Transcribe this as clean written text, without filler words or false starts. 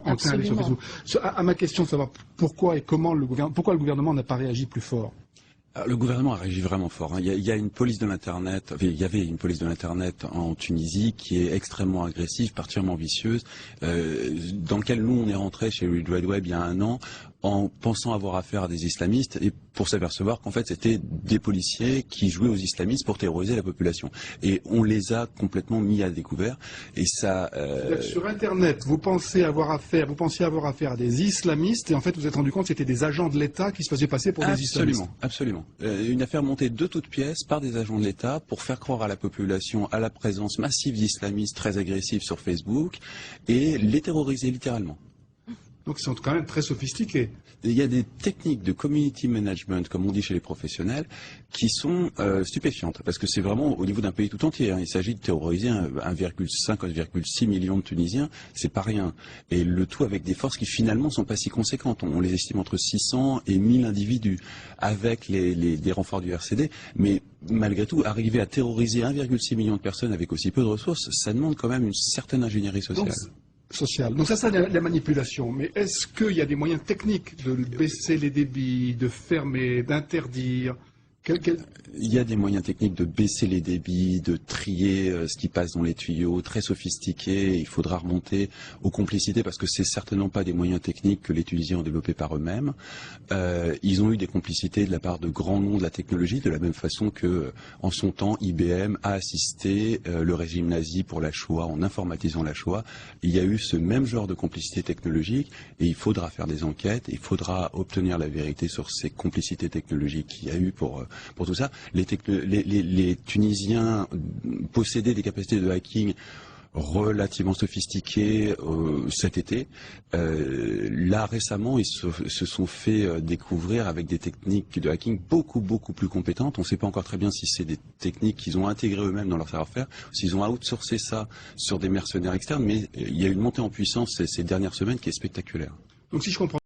enclin sur Facebook. À ma question de savoir pourquoi et comment le gouvernement n'a pas réagi plus fort. Alors, le gouvernement a réagi vraiment fort. Il y a une police de l'internet, enfin, il y avait une police de l'internet en Tunisie qui est extrêmement agressive, particulièrement vicieuse, dans lequel nous on est rentré chez World Wide Web il y a 1 an en pensant avoir affaire à des islamistes et pour s'apercevoir qu'en fait c'était des policiers qui jouaient aux islamistes pour terroriser la population. Et on les a complètement mis à découvert. Et ça. Sur Internet, vous pensiez avoir affaire à des islamistes et en fait vous vous êtes rendu compte que c'était des agents de l'État qui se faisaient passer pour des islamistes. Absolument. Une affaire montée de toutes pièces par des agents de l'État pour faire croire à la population à la présence massive d'islamistes très agressifs sur Facebook et les terroriser littéralement. Donc ils sont quand même très sophistiqués. Il y a des techniques de community management, comme on dit chez les professionnels, qui sont stupéfiantes. Parce que c'est vraiment au niveau d'un pays tout entier. Il s'agit de terroriser 1,5-1,6 millions de Tunisiens. C'est pas rien. Et le tout avec des forces qui finalement sont pas si conséquentes. On les estime entre 600 et 1000 individus avec des renforts du RCD. Mais malgré tout, arriver à terroriser 1,6 million de personnes avec aussi peu de ressources, ça demande quand même une certaine ingénierie sociale. Donc ça, c'est la manipulation. Mais est-ce qu'il y a des moyens techniques de baisser les débits, de fermer, d'interdire? Il y a des moyens techniques de baisser les débits, de trier ce qui passe dans les tuyaux, très sophistiqués. Il faudra remonter aux complicités parce que c'est certainement pas des moyens techniques que les Tunisiens ont développés par eux-mêmes. Ils ont eu des complicités de la part de grands noms de la technologie, de la même façon que, en son temps, IBM a assisté le régime nazi pour la Shoah en informatisant la Shoah. Il y a eu ce même genre de complicité technologique et il faudra faire des enquêtes, il faudra obtenir la vérité sur ces complicités technologiques qu'il y a eu pour tout ça. Les Tunisiens possédaient des capacités de hacking relativement sophistiquées cet été. Là, récemment, ils se sont fait découvrir avec des techniques de hacking beaucoup plus compétentes. On ne sait pas encore très bien si c'est des techniques qu'ils ont intégrées eux-mêmes dans leur savoir-faire, s'ils ont outsourcé ça sur des mercenaires externes, mais il y a une montée en puissance ces dernières semaines qui est spectaculaire. Donc si je comprends